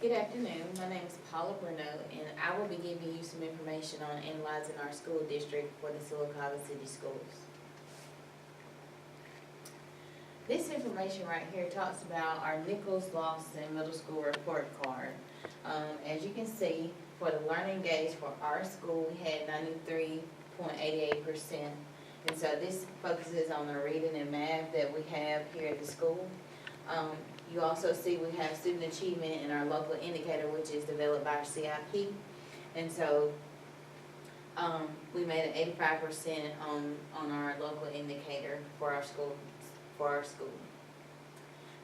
Good afternoon. My name is Paula Bruno, and I will be giving you some information on analyzing our school district for the Sylacauga City Schools. This information right here talks about our Nichols-Lawson Middle School report card. As you can see, for the learning gauge for our school, we had 93.88%. And so this focuses on the reading and math that we have here at the school. You also see we have student achievement in our local indicator, which is developed by our CIP. And so we made an 85% on our local indicator for our school.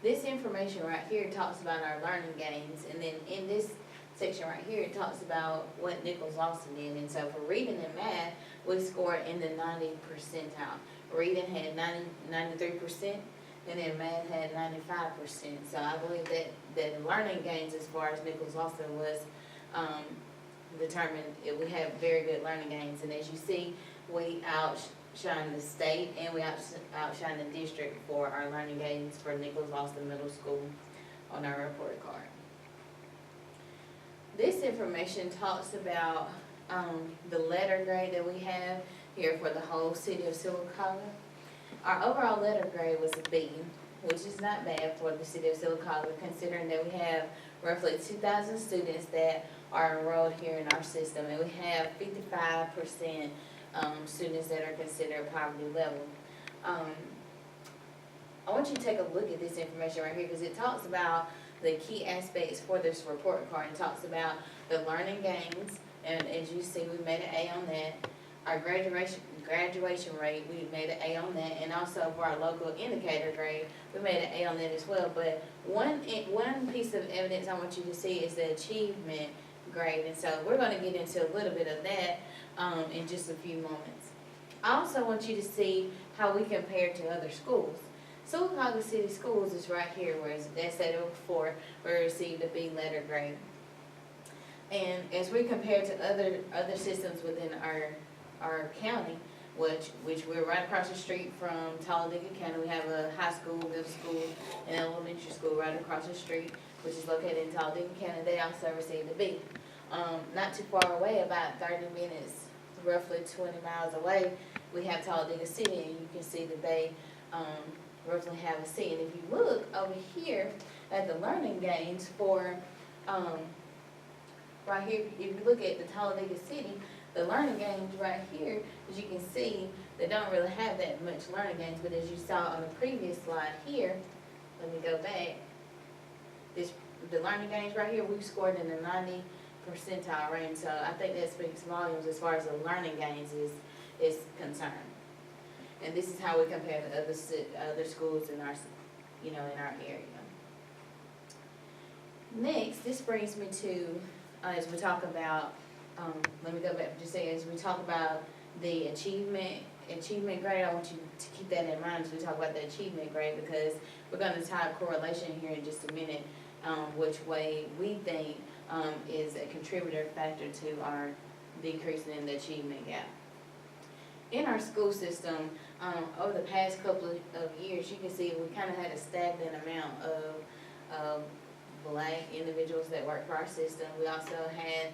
This information right here talks about our learning gains, and then in this section right here it talks about what Nichols-Lawson did. And so for reading and math, we scored in the 90 percentile. Reading had 93%. And then math had 95%. So I believe that the learning gains as far as Nichols-Lawson was determined, we have very good learning gains. And as you see, we outshine the state and we outshine the district for our learning gains for Nichols-Lawson Middle School on our report card. This information talks about the letter grade that we have here for the whole city of Sylacauga. Our overall letter grade was a B, which is not bad for the city of Sylacauga, considering that we have roughly 2,000 students that are enrolled here in our system, and we have 55% students that are considered poverty level. I want you to take a look at this information right here, because it talks about the key aspects for this report card. It talks about the learning gains, and as you see, we made an A on that. Our graduation rate, we made an A on that, and also for our local indicator grade, we made an A on that as well. But one piece of evidence I want you to see is the achievement grade, and so we're going to get into a little bit of that in just a few moments. I also want you to see how we compare to other schools. Sylacauga City Schools is right here, where that's said before, we received a B letter grade. And as we compare to other systems within our county, which we're right across the street from Talladega County. We have a high school, middle school, and elementary school right across the street, which is located in Talladega County. They also received a B. Not too far away, about 30 minutes, roughly 20 miles away, we have Talladega City, and you can see that they roughly have a C. And if you look over here at the learning gains for, right here, if you look at the Talladega City, the learning gains right here, as you can see, they don't really have that much learning gains, but as you saw on the previous slide here, let me go back, the learning gains right here, we've scored in the 90 percentile range, so I think that speaks volumes as far as the learning gains is concerned. And this is how we compare to other schools in our, in our area. Next, this brings me to, as we talk about, let me go back for just a second. As we talk about the achievement grade, I want you to keep that in mind as we talk about the achievement grade, because we're going to tie a correlation here in just a minute, which way we think is a contributor factor to our decreasing in the achievement gap. In our school system, over the past couple of years, you can see we kind of had a stagnant amount of Black individuals that work for our system. We also had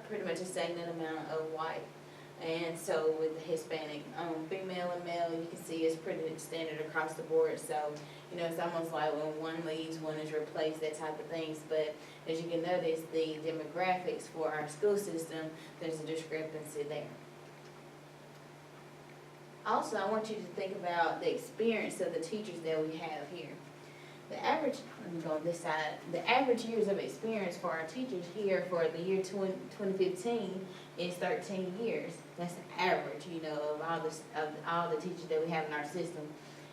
pretty much a stagnant amount of white, and so with the Hispanic, female and male, you can see it's pretty standard across the board. So it's almost like when one leaves, one is replaced, that type of things. But as you can notice, the demographics for our school system, there's a discrepancy there. Also, I want you to think about the experience of the teachers that we have here. The average, let me go on this side, the average years of experience for our teachers here for the year 2015 is 13 years. That's the average, of all the teachers that we have in our system.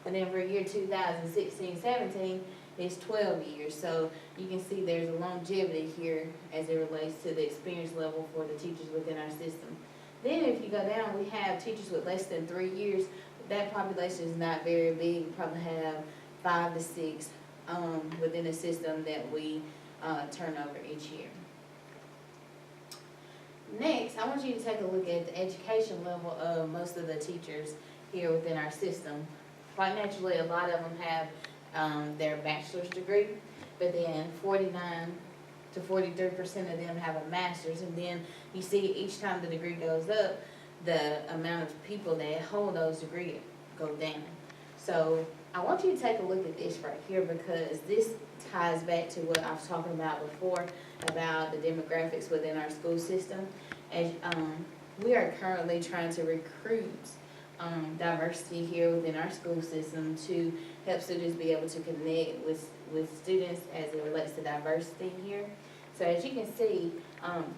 And then for year 2016-17, it's 12 years. So you can see there's a longevity here as it relates to the experience level for the teachers within our system. Then if you go down, we have teachers with less than 3 years. That population is not very big. We probably have 5 to 6 within the system that we turn over each year. Next, I want you to take a look at the education level of most of the teachers here within our system. Quite naturally, a lot of them have their bachelor's degree, but then 49 to 43% of them have a master's. And then you see each time the degree goes up, the amount of people that hold those degrees go down. So I want you to take a look at this right here, because this ties back to what I was talking about before about the demographics within our school system. As we are currently trying to recruit diversity here within our school system to help students be able to connect with students as it relates to diversity here. So as you can see,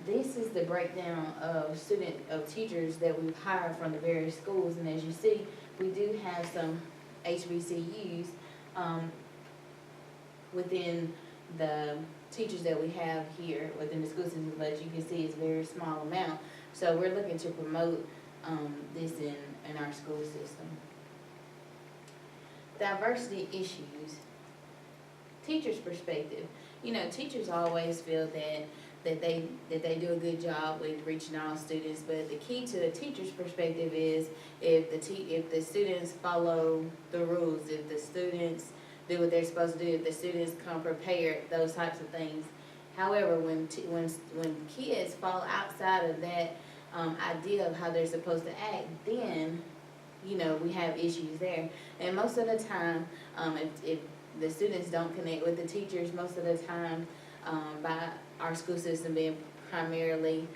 this is the breakdown of teachers that we've hired from the various schools. And as you see, we do have some HBCUs within the teachers that we have here within the school system, but you can see it's a very small amount. So we're looking to promote this in our school system. Diversity issues. Teachers' perspective. You know, teachers always feel that they do a good job with reaching all students, but the key to a teacher's perspective is if the students follow the rules, if the students do what they're supposed to do, if the students come prepared, those types of things. However, when kids fall outside of that idea of how they're supposed to act, then we have issues there. And most of the time, if the students don't connect with the teachers, most of the time, by our school system being primarily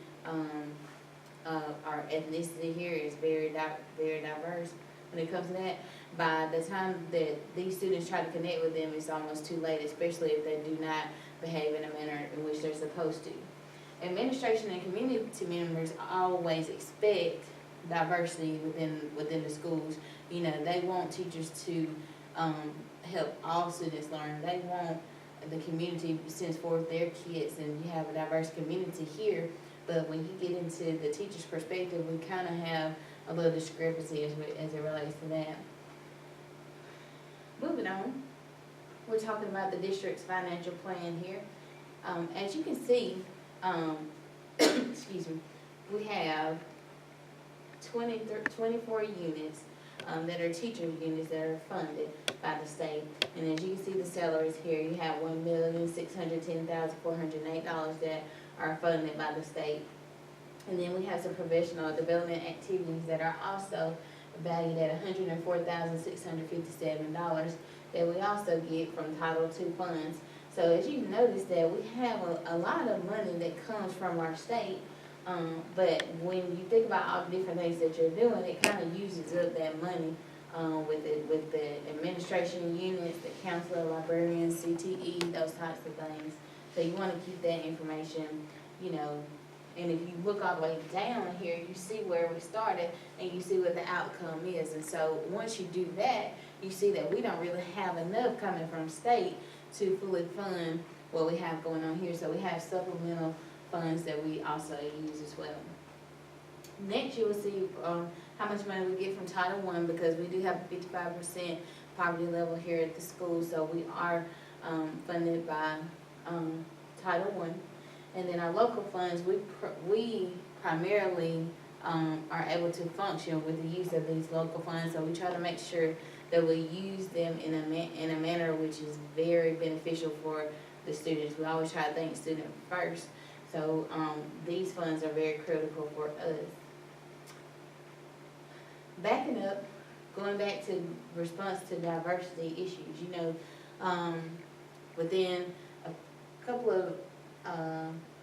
our ethnicity here is very diverse when it comes to that. By the time that these students try to connect with them, it's almost too late, especially if they do not behave in a manner in which they're supposed to. Administration and community members always expect diversity within the schools. They want teachers to help all students learn. They want the community sends forth their kids, and you have a diverse community here. But when you get into the teacher's perspective, we kind of have a little discrepancy as it relates to that. Moving on, we're talking about the district's financial plan here. As you can see, excuse me, we have 24 units that are teacher units that are funded by the state. And as you can see the salaries here, you have $1,610,408 that are funded by the state. And then we have some professional development activities that are also valued at $104,657 that we also get from Title II funds. So as you notice that we have a lot of money that comes from our state, but when you think about all the different things that you're doing, it kind of uses up that money with the administration units, the counselor, librarians, CTE, those types of things. So you want to keep that information, and if you look all the way down here, you see where we started and you see what the outcome is. And so once you do that, you see that we don't really have enough coming from state to fully fund what we have going on here. So we have supplemental funds that we also use as well. Next, you will see how much money we get from Title I, because we do have a 55% poverty level here at the school. So we are funded by Title I. And then our local funds, we primarily are able to function with the use of these local funds. So we try to make sure that we use them in a manner which is very beneficial for the students. We always try to think student first. So these funds are very critical for us. Backing up, going back to response to diversity issues, within a couple of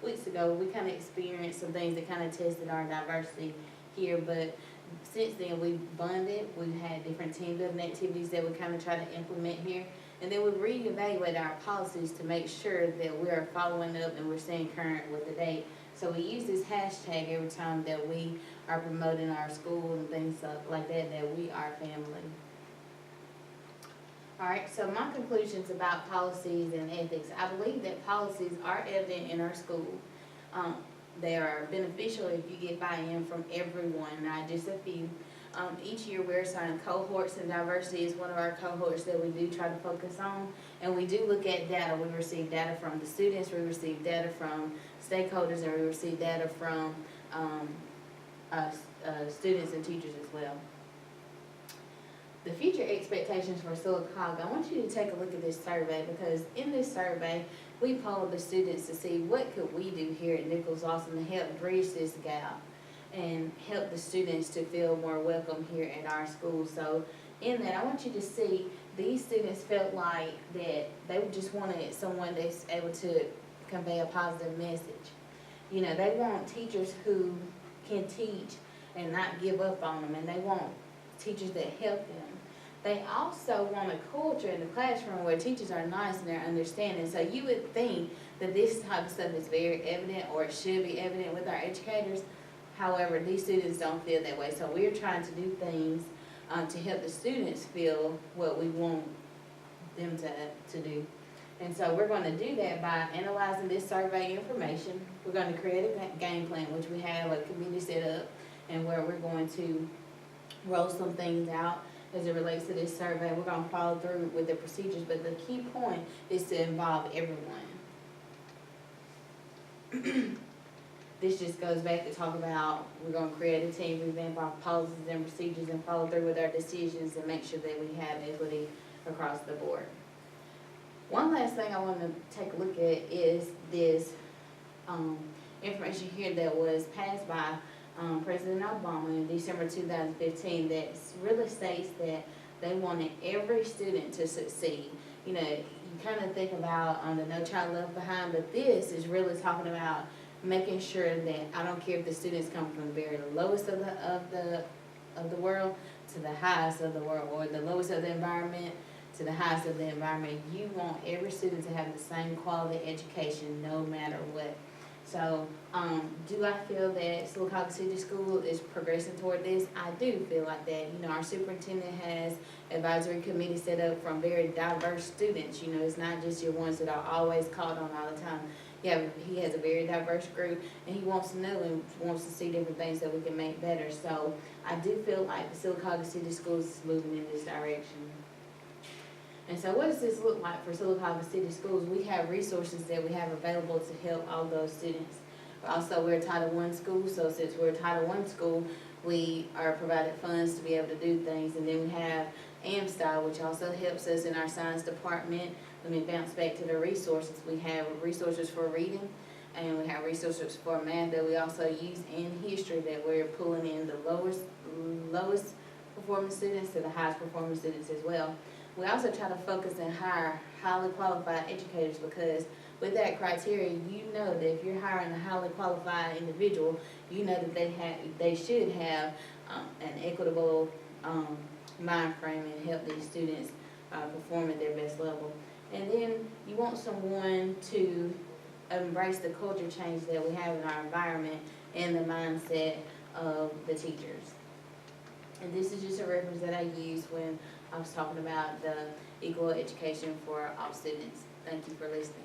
weeks ago, we kind of experienced some things that kind of tested our diversity here, but since then we've bonded, we've had different team building activities that we kind of try to implement here, and then we reevaluate our policies to make sure that we are following up and we're staying current with the date. So we use this hashtag every time that we are promoting our school and things like that we are family. Alright, so my conclusions about policies and ethics. I believe that policies are evident in our school. They are beneficial if you get buy-in from everyone, not just a few. Each year we're assigning cohorts, and diversity is one of our cohorts that we do try to focus on. And we do look at data. We receive data from the students, we receive data from stakeholders, and we receive data from students and teachers as well. The future expectations for Sylacauga, I want you to take a look at this survey, because in this survey, we polled the students to see what could we do here at Nichols Lawson to help bridge this gap and help the students to feel more welcome here at our school. So in that, I want you to see these students felt like that they just wanted someone that's able to convey a positive message. You know, they want teachers who can teach and not give up on them, and they want teachers that help them. They also want a culture in the classroom where teachers are nice and they're understanding. So you would think that this type of stuff is very evident, or it should be evident with our educators. However, these students don't feel that way. So we're trying to do things to help the students feel what we want them to do. And so we're going to do that by analyzing this survey information. We're going to create a game plan, which we have a committee set up, and where we're going to roll some things out as it relates to this survey. We're going to follow through with the procedures, but the key point is to involve everyone. This just goes back to talk about, we're going to create a team, revamp our policies and procedures, and follow through with our decisions and make sure that we have equity across the board. One last thing I want to take a look at is this information here that was passed by President Obama in December 2015 that really states that they wanted every student to succeed. You know, you kind of think about the No Child Left Behind, but this is really talking about making sure that, I don't care if the students come from the very lowest of the world to the highest of the world, or the lowest of the environment to the highest of the environment. You want every student to have the same quality education no matter what. So, do I feel that Sylacauga City School is progressing toward this? I do feel like that. You know, our superintendent has advisory committee set up from very diverse students. You know, it's not just your ones that are always called on all the time. Yeah, he has a very diverse group, and he wants to know and wants to see different things that we can make better. So, I do feel like the Sylacauga City Schools is moving in this direction. And so what does this look like for Sylacauga City Schools? We have resources that we have available to help all those students. Also, we're a Title I school, so since we're a Title I school, we are provided funds to be able to do things. And then we have AmStyle, which also helps us in our science department. Let me bounce back to the resources. We have resources for reading, and we have resources for math that we also use in history, that we're pulling in the lowest performing students to the highest performing students as well. We also try to focus and hire highly qualified educators, because with that criteria, you know that if you're hiring a highly qualified individual, you know that they should have an equitable mind frame and help these students perform at their best level. And then you want someone to embrace the culture change that we have in our environment and the mindset of the teachers. And this is just a reference that I used when I was talking about the equal education for all students. Thank you for listening.